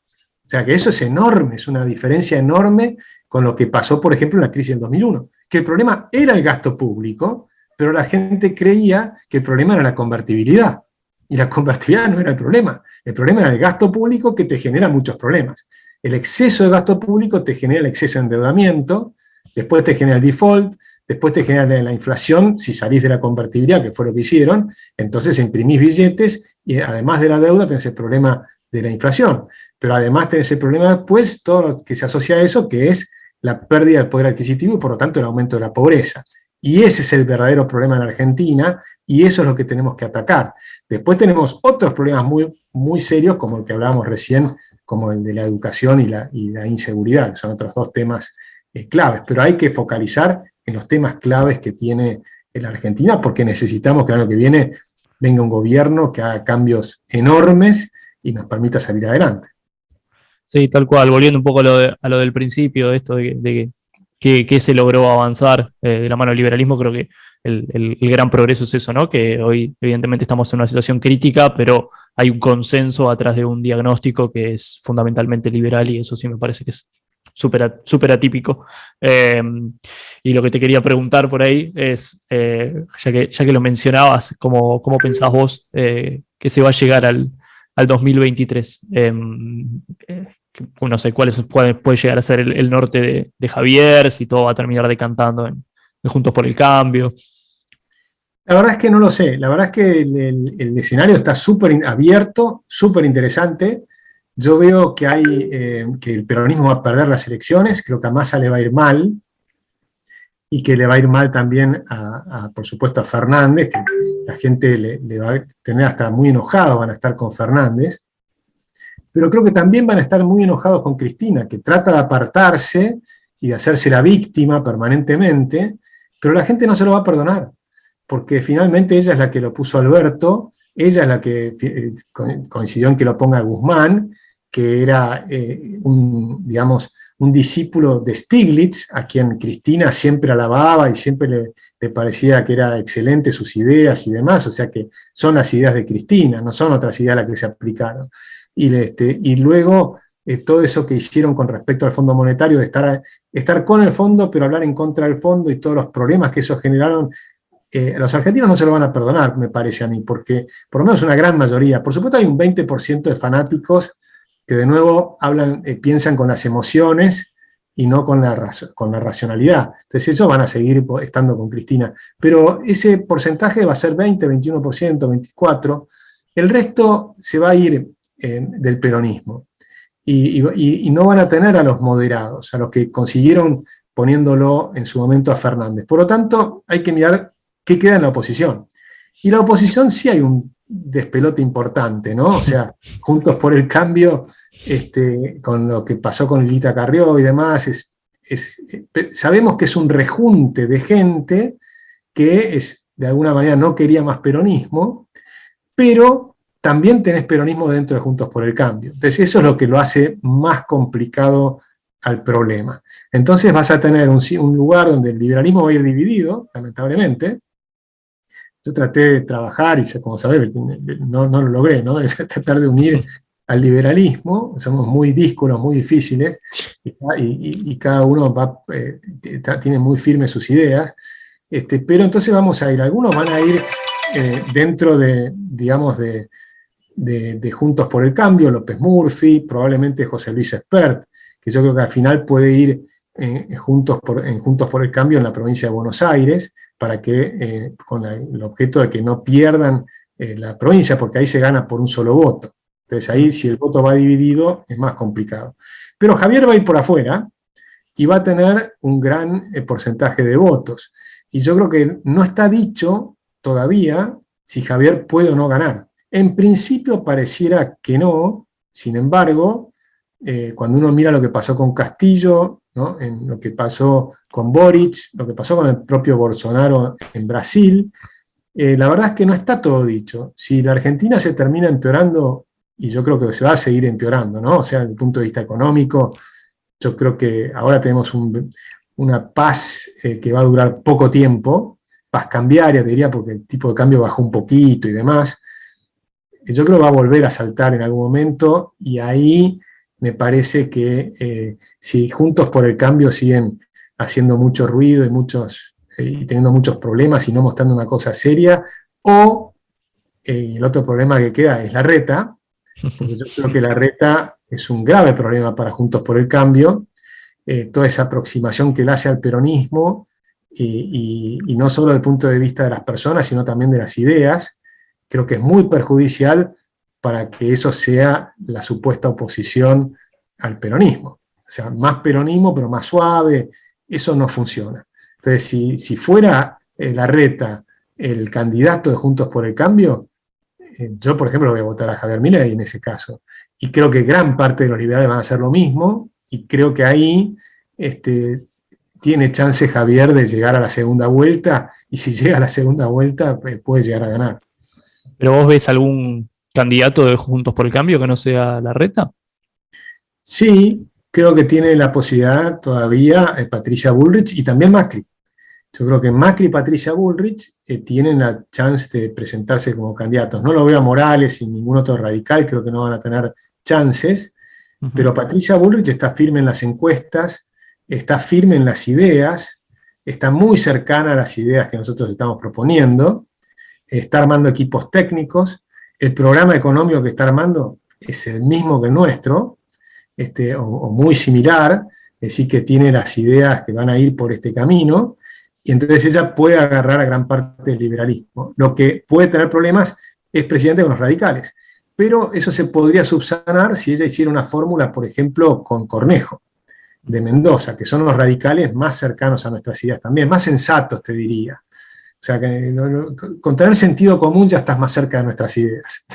O sea, que eso es enorme, es una diferencia enorme con lo que pasó, por ejemplo, en la crisis del 2001, que el problema era el gasto público, pero la gente creía que el problema era la convertibilidad, y la convertibilidad no era el problema era el gasto público que te genera muchos problemas. El exceso de gasto público te genera el exceso de endeudamiento, después te genera el default, después te genera la inflación, si salís de la convertibilidad, que fue lo que hicieron, entonces imprimís billetes y además de la deuda tenés el problema de la inflación. Pero además tenés el problema después, todo lo que se asocia a eso, que es la pérdida del poder adquisitivo y por lo tanto el aumento de la pobreza. Y ese es el verdadero problema en Argentina y eso es lo que tenemos que atacar. Después tenemos otros problemas muy, muy serios, como el que hablábamos recién, como el de la educación y la inseguridad, que son otros dos temas claves, pero hay que focalizar en los temas claves que tiene la Argentina, porque necesitamos que el año que viene venga un gobierno que haga cambios enormes y nos permita salir adelante. Sí, tal cual, volviendo un poco a lo del principio, esto de que se logró avanzar de la mano del liberalismo, creo que el gran progreso es eso, ¿no? Que hoy evidentemente estamos en una situación crítica, pero hay un consenso atrás de un diagnóstico que es fundamentalmente liberal y eso sí me parece que es súper atípico. Y lo que te quería preguntar por ahí es, ya que lo mencionabas, ¿cómo pensás vos que se va a llegar al 2023? No sé cuál puede llegar a ser el norte de Javier, si todo va a terminar decantando en Juntos por el Cambio. La verdad es que no lo sé, la verdad es que el escenario está súper abierto, súper interesante. Yo veo que que el peronismo va a perder las elecciones, creo que a Massa le va a ir mal, y que le va a ir mal también, por supuesto, a Fernández, que la gente le va a tener hasta muy enojados, van a estar con Fernández, pero creo que también van a estar muy enojados con Cristina, que trata de apartarse y de hacerse la víctima permanentemente, pero la gente no se lo va a perdonar, porque finalmente ella es la que lo puso a Alberto, ella es la que coincidió en que lo ponga Guzmán, que era un discípulo de Stiglitz, a quien Cristina siempre alababa y siempre le parecía que era excelente sus ideas y demás, o sea que son las ideas de Cristina, no son otras ideas las que se aplicaron. Y luego todo eso que hicieron con respecto al Fondo Monetario, de estar con el fondo, pero hablar en contra del fondo y todos los problemas que eso generaron, los argentinos no se lo van a perdonar, me parece a mí, porque por lo menos una gran mayoría, por supuesto hay un 20% de fanáticos que de nuevo piensan con las emociones y no con la racionalidad. Entonces ellos van a seguir estando con Cristina. Pero ese porcentaje va a ser 20, 21%, 24%. El resto se va a ir del peronismo. Y no van a tener a los moderados, a los que consiguieron poniéndolo en su momento a Fernández. Por lo tanto, hay que mirar qué queda en la oposición. Y la oposición sí hay un despelote importante, ¿no? O sea, Juntos por el Cambio, con lo que pasó con Lilita Carrió y demás, sabemos que es un rejunte de gente que de alguna manera no quería más peronismo, pero también tenés peronismo dentro de Juntos por el Cambio. Entonces eso es lo que lo hace más complicado al problema. Entonces vas a tener un lugar donde el liberalismo va a ir dividido, lamentablemente. Yo traté de trabajar, y como sabés, no lo logré, ¿no? De tratar de unir al liberalismo, somos muy díscolos, muy difíciles, y cada uno tiene muy firmes sus ideas, pero entonces vamos a ir, algunos van a ir dentro de, digamos, de Juntos por el Cambio, López Murphy, probablemente José Luis Espert, que yo creo que al final puede ir Juntos por el Cambio en la provincia de Buenos Aires, para que, con el objeto de que no pierdan la provincia, porque ahí se gana por un solo voto. Entonces ahí, si el voto va dividido, es más complicado. Pero Javier va a ir por afuera y va a tener un gran porcentaje de votos. Y yo creo que no está dicho todavía si Javier puede o no ganar. En principio pareciera que no, sin embargo, cuando uno mira lo que pasó con Castillo, ¿no? En lo que pasó con Boric, lo que pasó con el propio Bolsonaro en Brasil, la verdad es que no está todo dicho. Si la Argentina se termina empeorando, y yo creo que se va a seguir empeorando, ¿no? O sea, desde el punto de vista económico, yo creo que ahora tenemos una paz que va a durar poco tiempo, paz cambiaria, te diría, porque el tipo de cambio bajó un poquito y demás. Yo creo que va a volver a saltar en algún momento, y ahí me parece que si Juntos por el Cambio siguen haciendo mucho ruido y teniendo muchos problemas y no mostrando una cosa seria, o el otro problema que queda es Larreta, porque yo creo que Larreta es un grave problema para Juntos por el Cambio, toda esa aproximación que le hace al peronismo, y no solo desde el punto de vista de las personas, sino también de las ideas, creo que es muy perjudicial para que eso sea la supuesta oposición al peronismo. O sea, más peronismo, pero más suave, eso no funciona. Entonces, si fuera Larreta el candidato de Juntos por el Cambio, yo, por ejemplo, voy a votar a Javier Milei en ese caso. Y creo que gran parte de los liberales van a hacer lo mismo, y creo que ahí tiene chance Javier de llegar a la segunda vuelta, y si llega a la segunda vuelta, puede llegar a ganar. ¿Pero vos ves algún candidato de Juntos por el Cambio que no sea Larreta? Sí, creo que tiene la posibilidad todavía Patricia Bullrich y también Macri. Yo creo que Macri y Patricia Bullrich tienen la chance de presentarse como candidatos. No lo veo a Morales y ningún otro radical, creo que no van a tener chances, pero Patricia Bullrich está firme en las encuestas, está firme en las ideas, está muy cercana a las ideas que nosotros estamos proponiendo, está armando equipos técnicos, el programa económico que está armando es el mismo que el nuestro, o muy similar, es decir, que tiene las ideas que van a ir por este camino, y entonces ella puede agarrar a gran parte del liberalismo. Lo que puede tener problemas es presidente con los radicales, pero eso se podría subsanar si ella hiciera una fórmula, por ejemplo, con Cornejo, de Mendoza, que son los radicales más cercanos a nuestras ideas también, más sensatos, te diría. O sea, que con tener sentido común ya estás más cerca de nuestras ideas.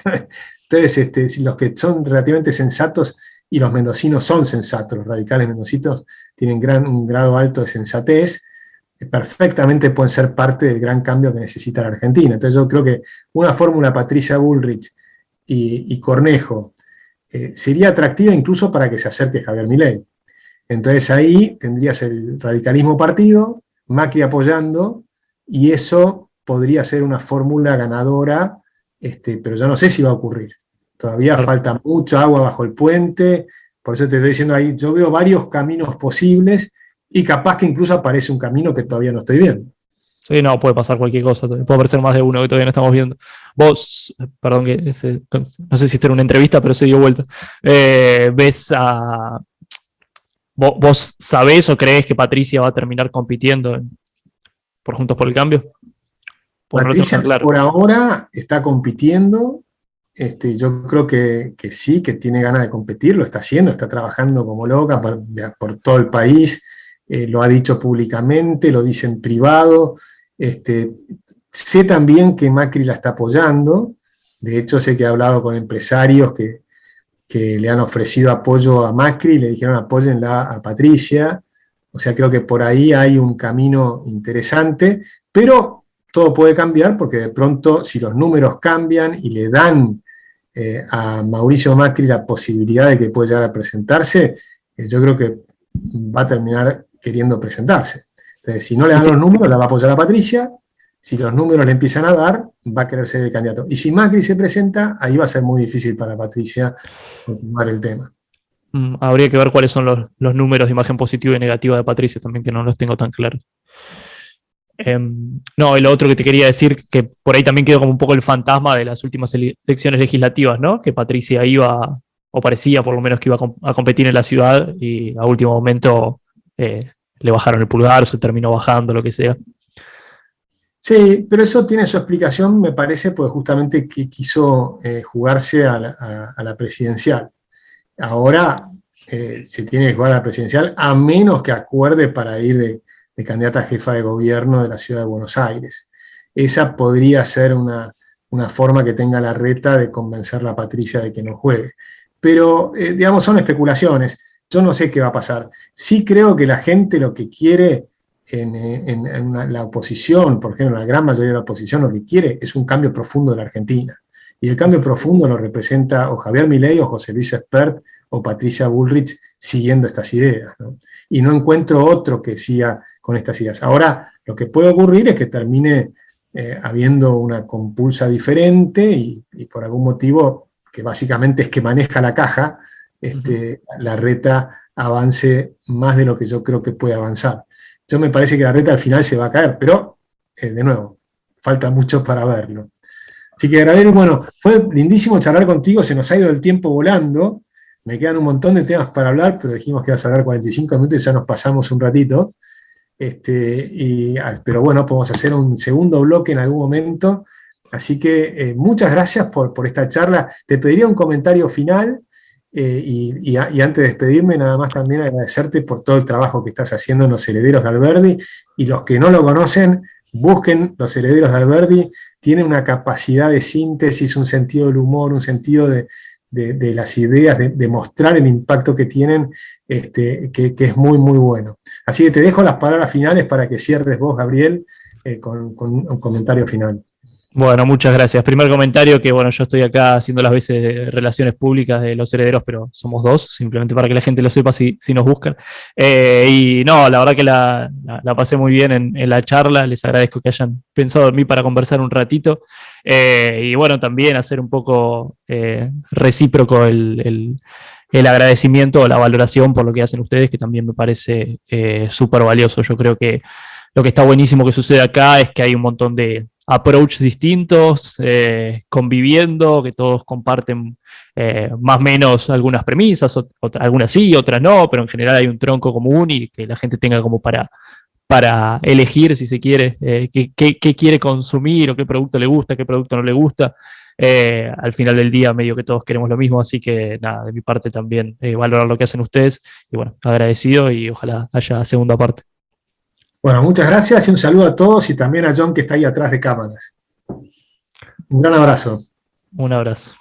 Entonces, los que son relativamente sensatos, y los mendocinos son sensatos, los radicales mendocinos tienen un grado alto de sensatez, perfectamente pueden ser parte del gran cambio que necesita la Argentina. Entonces yo creo que una fórmula Patricia Bullrich y Cornejo sería atractiva incluso para que se acerque Javier Milei. Entonces ahí tendrías el radicalismo partido, Macri apoyando, y eso podría ser una fórmula ganadora, pero yo no sé si va a ocurrir. Todavía falta mucha agua bajo el puente, por eso te estoy diciendo ahí, yo veo varios caminos posibles, y capaz que incluso aparece un camino que todavía no estoy viendo. Sí, no, puede pasar cualquier cosa, puede aparecer más de uno que todavía no estamos viendo. Vos, perdón, no sé si esto era una entrevista, pero se dio vuelta. ¿Vos sabés o creés que Patricia va a terminar compitiendo por Juntos por el Cambio? Patricia por ahora está compitiendo, yo creo que sí, que tiene ganas de competir, lo está haciendo, está trabajando como loca por todo el país, lo ha dicho públicamente, lo dice en privado, sé también que Macri la está apoyando, De hecho, sé que he hablado con empresarios que le han ofrecido apoyo a Macri y le dijeron apóyenla a Patricia. O sea, creo que por ahí hay un camino interesante, pero todo puede cambiar porque de pronto si los números cambian y le dan a Mauricio Macri la posibilidad de que pueda llegar a presentarse, yo creo que va a terminar queriendo presentarse. Entonces, si no le dan los números, la va a apoyar a Patricia. Si los números le empiezan a dar, va a querer ser el candidato. Y si Macri se presenta, ahí va a ser muy difícil para Patricia continuar el tema. Habría que ver cuáles son los números de imagen positiva y negativa de Patricia también, que no los tengo tan claros. No, y lo otro que te quería decir, que por ahí también quedó como un poco el fantasma de las últimas elecciones legislativas, ¿no? Que Patricia iba, o parecía por lo menos que iba a competir en la ciudad y a último momento le bajaron el pulgar, se terminó bajando, lo que sea. Sí, pero eso tiene su explicación, me parece, pues justamente que quiso jugarse a la presidencial. Ahora se tiene que jugar a la presidencial a menos que acuerde para ir de candidata a jefa de gobierno de la ciudad de Buenos Aires. Esa podría ser una forma que tenga Larreta de convencer a Patricia de que no juegue. Pero, digamos, son especulaciones. Yo no sé qué va a pasar. Sí creo que la gente lo que quiere la oposición, por ejemplo, la gran mayoría de la oposición lo que quiere es un cambio profundo de la Argentina. Y el cambio profundo lo representa o Javier Milei o José Luis Espert o Patricia Bullrich siguiendo estas ideas, ¿no? Y no encuentro otro que siga con estas ideas. Ahora, lo que puede ocurrir es que termine habiendo una compulsa diferente y por algún motivo, que básicamente es que maneja la caja, Larreta avance más de lo que yo creo que puede avanzar. Yo me parece que Larreta al final se va a caer, pero, de nuevo, falta mucho para verlo. Así que, Gabriel, bueno, fue lindísimo charlar contigo, se nos ha ido el tiempo volando, me quedan un montón de temas para hablar, pero dijimos que ibas a hablar 45 minutos y ya nos pasamos un ratito. Pero bueno, podemos hacer un segundo bloque en algún momento. Así que muchas gracias por esta charla. Te pediría un comentario final. Y antes de despedirme, nada más también agradecerte por todo el trabajo que estás haciendo en Los Herederos de Alberdi, y los que no lo conocen, busquen Los Herederos de Alberdi, tienen una capacidad de síntesis, un sentido del humor, un sentido de las ideas, de mostrar el impacto que tienen, que es muy, muy bueno. Así que te dejo las palabras finales para que cierres vos, Gabriel, con un comentario final. Bueno, muchas gracias. Primer comentario, que bueno, yo estoy acá haciendo las veces de relaciones públicas de Los Herederos, pero somos dos, simplemente para que la gente lo sepa si nos buscan. Y no, la verdad que la pasé muy bien en la charla, les agradezco que hayan pensado en mí para conversar un ratito. Y bueno, también hacer un poco recíproco el agradecimiento o la valoración por lo que hacen ustedes, que también me parece súper valioso. Yo creo que lo que está buenísimo que sucede acá es que hay un montón de approach distintos, conviviendo, que todos comparten más o menos algunas premisas, algunas sí, otras no, pero en general hay un tronco común y que la gente tenga como para elegir, si se quiere, qué quiere consumir o qué producto le gusta, qué producto no le gusta. Al final del día medio que todos queremos lo mismo, así que nada, de mi parte también valorar lo que hacen ustedes y bueno, agradecido y ojalá haya segunda parte. Bueno, muchas gracias y un saludo a todos y también a John que está ahí atrás de cámaras. Un gran abrazo. Un abrazo.